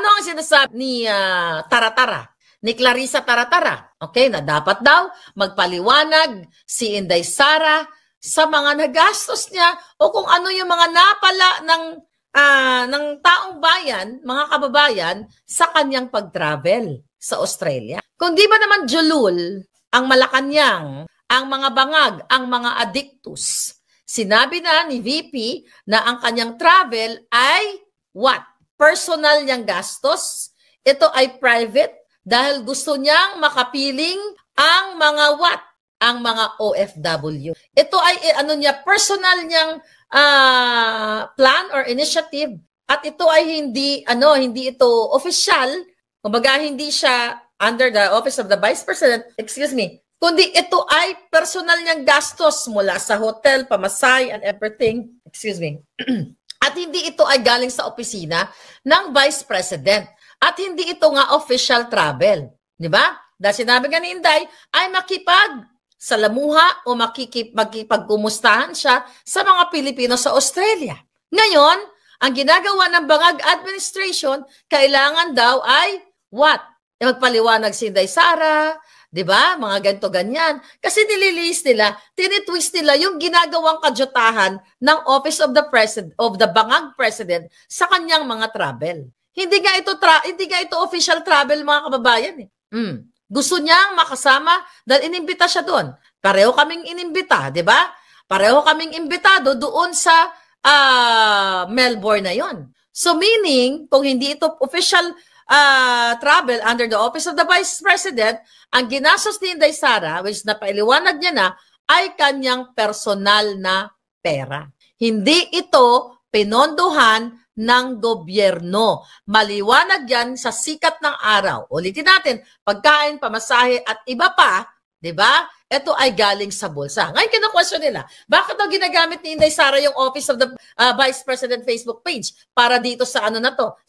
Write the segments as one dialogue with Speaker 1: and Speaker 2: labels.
Speaker 1: Ano ang sinasabi ni Taratara, ni Clarissa Taratara? Okay, na dapat daw magpaliwanag si Inday Sara sa mga nagastos niya o kung ano yung mga napala ng taong bayan, mga kababayan, sa kanyang pag-travel sa Australia. Kung di ba naman julul ang Malacanang, ang mga bangag, ang mga addictus. Sinabi na ni VP na ang kanyang travel ay what? Personal niyang gastos. Ito ay private dahil gusto niyang makapiling ang mga what? Ang mga OFW. Ito ay personal niyang plan or initiative at ito ay hindi ito official. Kumbaga hindi siya under the office of the Vice President, kundi ito ay personal niyang gastos mula sa hotel, pamasahe, and everything. At hindi ito ay galing sa opisina ng Vice President. At hindi ito nga official travel. Di ba? Dahil sinabi nga ni Inday, ay salamuha o makikipagkumustahan siya sa mga Pilipino sa Australia. Ngayon, ang ginagawa ng Bangag Administration, kailangan daw ay what? Magpaliwanag si Inday Sara, di ba? Mga ganito-ganyan. Kasi nililis nila, tinitwist nila yung ginagawang kadyutahan ng Office of the Bangag President sa kanyang mga travel. Hindi nga ito official travel, mga kababayan. Gusto niyang makasama dahil inimbita siya doon. Pareho kaming inimbita, di ba? Pareho kaming imbitado doon sa Melbourne na yon. So meaning, kung hindi ito official travel under the Office of the Vice President, ang ginastos ni Inday Sara, which napailiwanag niya na, ay kanyang personal na pera. Hindi ito pinondohan ng gobyerno. Maliwanag yan sa sikat ng araw. Ulitin natin, pagkain, pamasahe at iba pa, di ba? Ito ay galing sa bulsa. Ngayon kinu-question nila, bakit daw ginagamit ni Inday Sara yung Office of the Vice President Facebook page para dito sa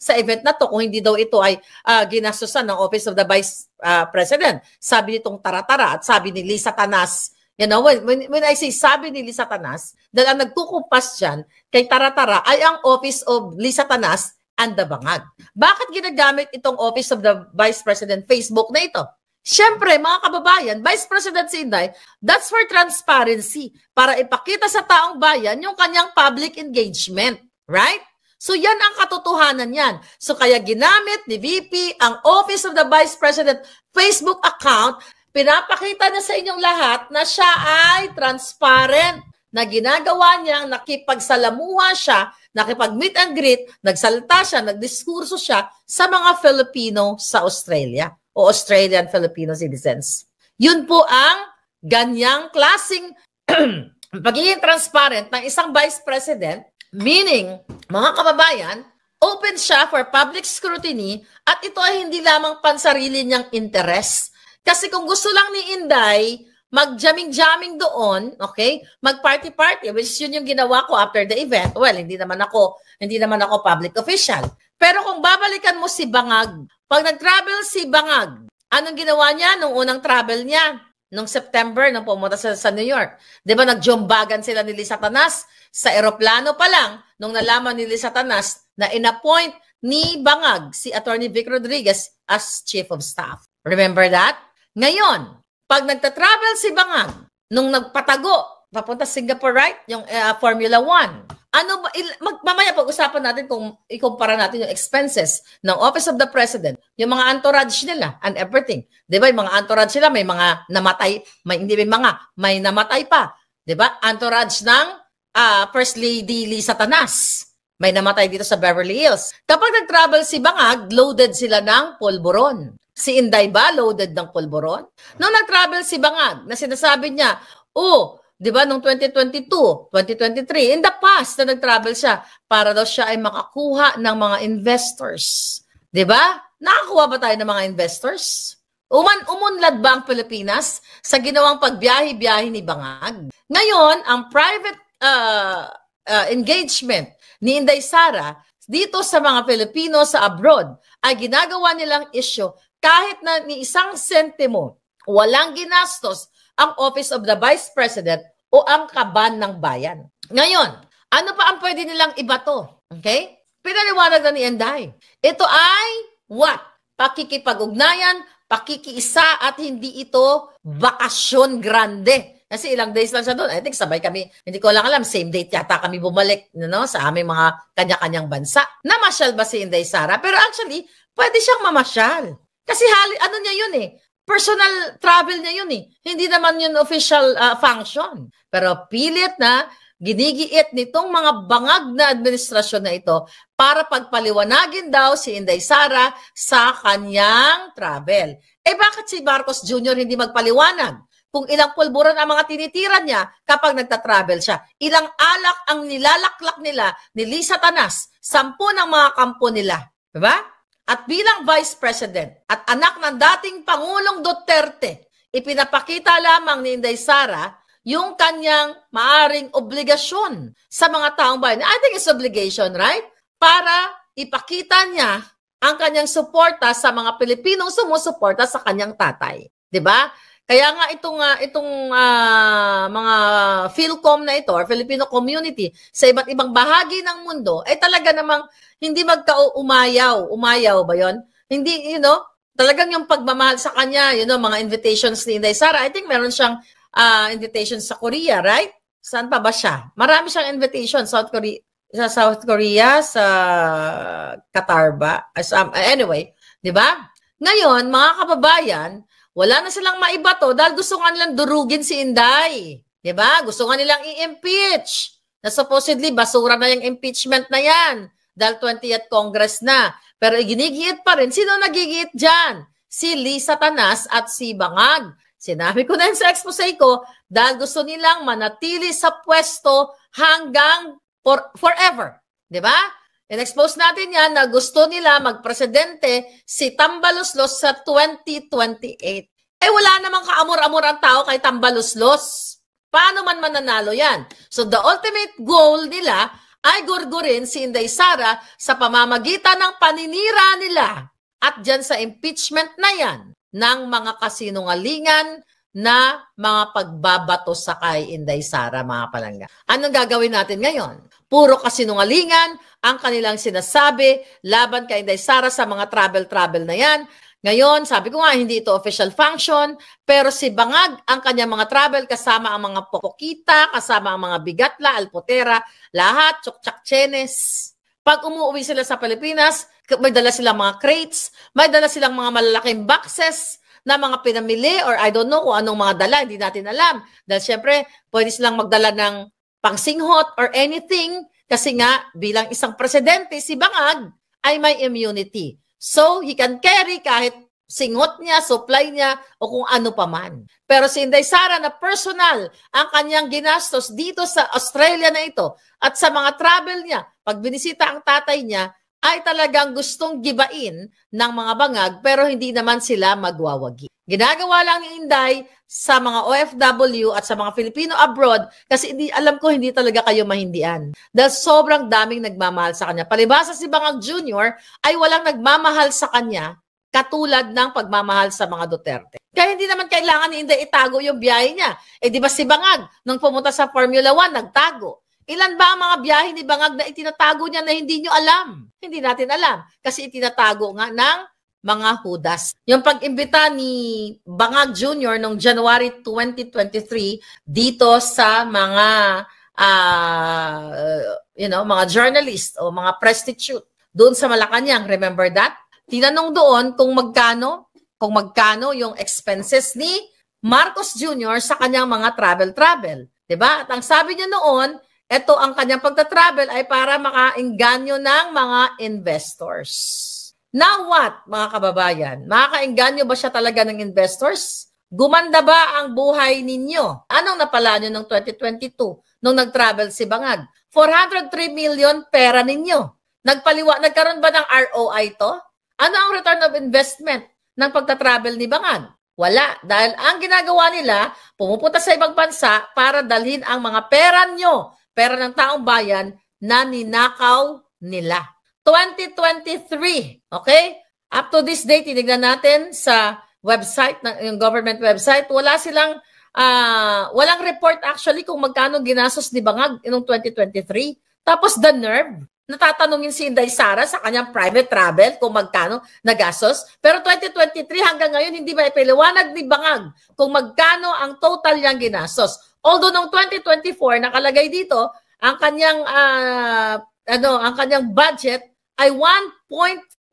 Speaker 1: sa event na to, kung hindi daw ito ay ginastusan ng Office of the Vice President. Sabi nitong Taratara at sabi ni Lisa Tanas. You know, when I say sabi ni Lisa Tanas, dahil ang nagkukumpas dyan kay Taratara ay ang Office of Lisa Tanas and the Bangag. Bakit ginagamit itong Office of the Vice President Facebook na ito? Siyempre, mga kababayan, Vice President si Inday, that's for transparency, para ipakita sa taong bayan yung kanyang public engagement. Right? So yan ang katotohanan yan. So kaya ginamit ni VP ang Office of the Vice President Facebook account. Pinapakita niya sa inyong lahat na siya ay transparent, na ginagawa niyang nakipagsalamuha siya, nakipag-meet and greet, nagsalita siya, nagdiskurso siya sa mga Filipino sa Australia o Australian Filipino citizens. Yun po ang ganyang klaseng pagiging transparent ng isang Vice President, meaning, mga kababayan, open siya for public scrutiny at ito ay hindi lamang pansarili niyang interest. Kasi kung gusto lang ni Inday mag-jamming-jamming doon, okay? Mag-party-party, which yun yung ginawa ko after the event. Well, hindi naman ako public official. Pero kung babalikan mo si Bangag, pag nag-travel si Bangag, anong ginawa niya nung unang travel niya? Nung September, nung pumunta sa New York. Di ba nagjombagan sila ni Lisa Tanas? Sa eroplano pa lang, nung nalaman ni Lisa Tanas na in-appoint ni Bangag si Attorney Vic Rodriguez as Chief of Staff. Remember that? Ngayon, pag nagta-travel si Bangag, nung nagpatago, papunta Singapore, right? Yung Formula 1. Mamaya pag-usapan natin kung ikumpara natin yung expenses ng Office of the President, yung mga entourage nila and everything. Di ba? Yung mga entourage nila, may mga namatay, may namatay pa. Di ba? Entourage ng First Lady Lisa Tanas. May namatay dito sa Beverly Hills. Kapag nag-travel si Bangag, loaded sila ng pulburon. Si Inday ba loaded ng pulburon? Nung nag-travel si Bangag, na sinasabi niya, di ba, noong 2022, 2023, in the past na nag-travel siya, para daw siya ay makakuha ng mga investors. Di ba? Nakakuha ba tayo ng mga investors? Umunlad ba ang Pilipinas sa ginawang pagbiyahe-biyahe ni Bangag? Ngayon, ang private engagement ni Inday Sara dito sa mga Pilipino sa abroad ay ginagawa nilang issue kahit na ni isang sentimo walang ginastos ang Office of the Vice President o ang kaban ng bayan. Ngayon, ano pa ang pwede nilang ibato? Okay? Pinaliwanag na ni Inday. Ito ay what? Pakikipag-ugnayan, pakikiisa at hindi ito bakasyon grande. Kasi ilang days lang siya doon. I think sabay kami, hindi ko lang alam, same date yata kami bumalik sa aming mga kanya-kanyang bansa. Namasyal ba si Inday Sara? Pero actually, pwede siyang mamasyal. Kasi ano niya yun personal travel niya yun Hindi naman yun official function. Pero pilit na ginigiit nitong mga bangag na administrasyon na ito para pagpaliwanagin daw si Inday Sara sa kanyang travel. Bakit si Marcos Jr. hindi magpaliwanag? Kung ilang pulburan ang mga tinitira niya kapag nagtatravel siya. Ilang alak ang nilalaklak nila ni Lisa Tanas, 10 ng mga kampo nila. Diba? At bilang Vice President at anak ng dating Pangulong Duterte, ipinapakita lamang ni Inday Sara yung kanyang maaring obligasyon sa mga taong bayan. I think it's obligation, right? Para ipakita niya ang kanyang suporta sa mga Pilipinong sumusuporta sa kanyang tatay. Diba? Kaya nga itong mga Philcom na ito or Filipino community sa iba't ibang bahagi ng mundo ay talaga namang hindi magka-umayaw. Umayaw ba yon? Hindi, talagang yung pagmamahal sa kanya, mga invitations ni Inday Sara. I think meron siyang invitations sa Korea, right? Saan pa ba siya? Marami siyang invitations sa South Korea, sa Qatar ba? Anyway, di ba? Ngayon, mga kababayan, wala na silang maibato dahil gusto nga nilang durugin si Inday. Diba? Gusto nga nilang i-impeach. Na supposedly, basura na yung impeachment na yan. Dahil 20th Congress na. Pero ginigiit pa rin. Sino nagigiit dyan? Si Lisa Tanas at si Bangag. Sinabi ko na yun sa expose ko dahil gusto nilang manatili sa pwesto hanggang forever. Diba? In-expose natin yan na gusto nila magpresidente si Tambaluslos sa 2028. Wala namang kaamor-amor ang tao kay Tambaluslos. Paano man mananalo yan? So the ultimate goal nila ay gurgurin si Inday Sara sa pamamagitan ng paninira nila at dyan sa impeachment na yan ng mga kasinungalingan na mga pagbabato sa kay Inday Sara, mga palangga. Anong gagawin natin ngayon? Puro kasinungalingan ang kanilang sinasabi laban kay Inday Sara sa mga travel na yan. Ngayon, sabi ko nga, hindi ito official function, pero si Bangag ang kanyang mga travel kasama ang mga pokokita, kasama ang mga bigatla, alpotera, lahat, tsuktsakchenes. Pag umuwi sila sa Pilipinas, may dala silang mga crates, may dala silang mga malalaking boxes na mga pinamili or I don't know kung anong mga dala, hindi natin alam. Dahil syempre, pwede silang magdala ng pangsinghot or anything kasi nga bilang isang presidente, si Bangag ay may immunity. So, he can carry kahit singhot niya, supply niya, o kung ano pa man. Pero si Inday Sara na personal ang kanyang ginastos dito sa Australia na ito at sa mga travel niya, pag binisita ang tatay niya, ay talagang gustong gibain ng mga Bangag pero hindi naman sila magwawagi. Ginagawa lang ni Inday sa mga OFW at sa mga Filipino abroad kasi alam ko hindi talaga kayo mahindian. Dahil sobrang daming nagmamahal sa kanya. Palibhasa si Bangag Jr. ay walang nagmamahal sa kanya katulad ng pagmamahal sa mga Duterte. Kaya hindi naman kailangan ni Inday itago yung biyahe niya. Di ba si Bangag, nung pumunta sa Formula 1, nagtago. Ilan ba ang mga biyahe ni Bangag na itinatago niya na hindi nyo alam? Hindi natin alam. Kasi itinatago nga ng mga hudas. Yung pag-imbita ni Bangag Jr. noong January 2023 dito sa mga mga journalist o mga prostitute doon sa Malacanang. Remember that? Tinanong doon kung magkano yung expenses ni Marcos Jr. sa kanyang mga travel. Diba? At ang sabi niya noon, ito ang kanyang pagta-travel ay para makainganyo ng mga investors. Now what, mga kababayan? Makakainganyo ba siya talaga ng investors? Gumanda ba ang buhay ninyo? Anong napala nyo noong 2022 nung nag-travel si Bangag? 403 million pera ninyo. Nagkaroon ba ng ROI to? Ano ang return of investment ng pagta-travel ni Bangag? Wala. Dahil ang ginagawa nila, pumupunta sa ibang bansa para dalhin ang mga pera nyo, pera ng taong bayan na ninakaw nila. 2023, okay? Up to this date, tinignan natin sa website, yung government website, walang report actually kung magkano ginastos ni Bangag noong 2023. Tapos the nerve, natatanungin si Inday Sara sa kanyang private travel kung magkano nagastos. Pero 2023 hanggang ngayon hindi ba ipiliwanag ni Bangag kung magkano ang total niyang ginastos. Although noong 2024 nakalagay dito ang kanyang ang kanyang budget ay 1.148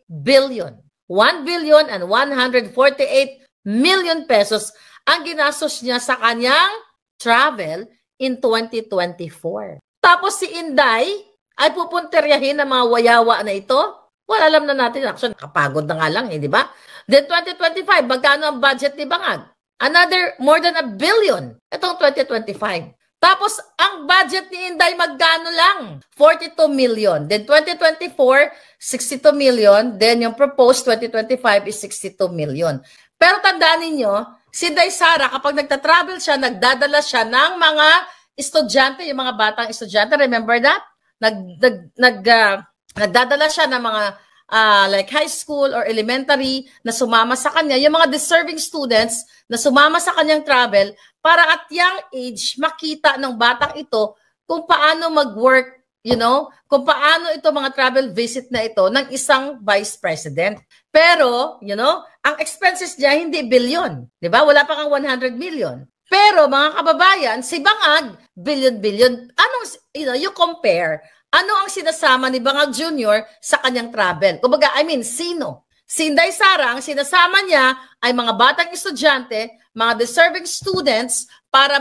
Speaker 1: billion. 1 billion and 148 million pesos ang ginastos niya sa kanyang travel in 2024. Tapos si Inday ay pupunteryahin ng mga wayawa na ito. Well, alam na natin, actually, nakapagod na nga lang, di ba? Then 2025, magkano ang budget ni Bangag? Another more than 1 billion. Itong 2025. Tapos, ang budget ni Inday magkano lang? 42 million. Then 2024, 62 million. Then yung proposed 2025 is 62 million. Pero tandaan ninyo, si Inday Sara, kapag nagta-travel siya, nagdadala siya ng mga estudyante, yung mga batang estudyante. Remember that? Nagdadala siya ng mga like high school or elementary na sumama sa kanya, yung mga deserving students na sumama sa kanyang travel para at young age makita ng batang ito kung paano mag-work, kung paano ito mga travel visit na ito ng isang vice president. Pero, ang expenses niya hindi billion. Di ba? Wala pa kang 100 million. Pero, mga kababayan, si Bangag, billion-billion. You compare, ano ang sinasama ni Bangag Jr. sa kanyang travel? Kumbaga, sino? Si Inday Sara, ang sinasama niya ay mga batang estudyante, mga deserving students para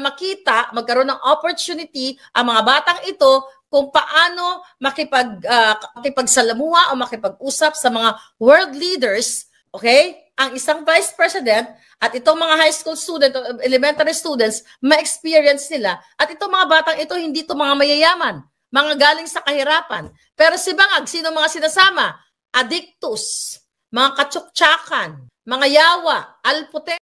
Speaker 1: magkaroon ng opportunity ang mga batang ito kung paano makipagsalamuha o makipag-usap sa mga world leaders, okay? Ang isang vice president at itong mga high school student o elementary students, ma-experience nila. At itong mga batang ito, hindi ito mga mayayaman, mga galing sa kahirapan. Pero si Bangag, sino mga sinasama? Addictus, mga katsuktsakan, mga yawa, alpute,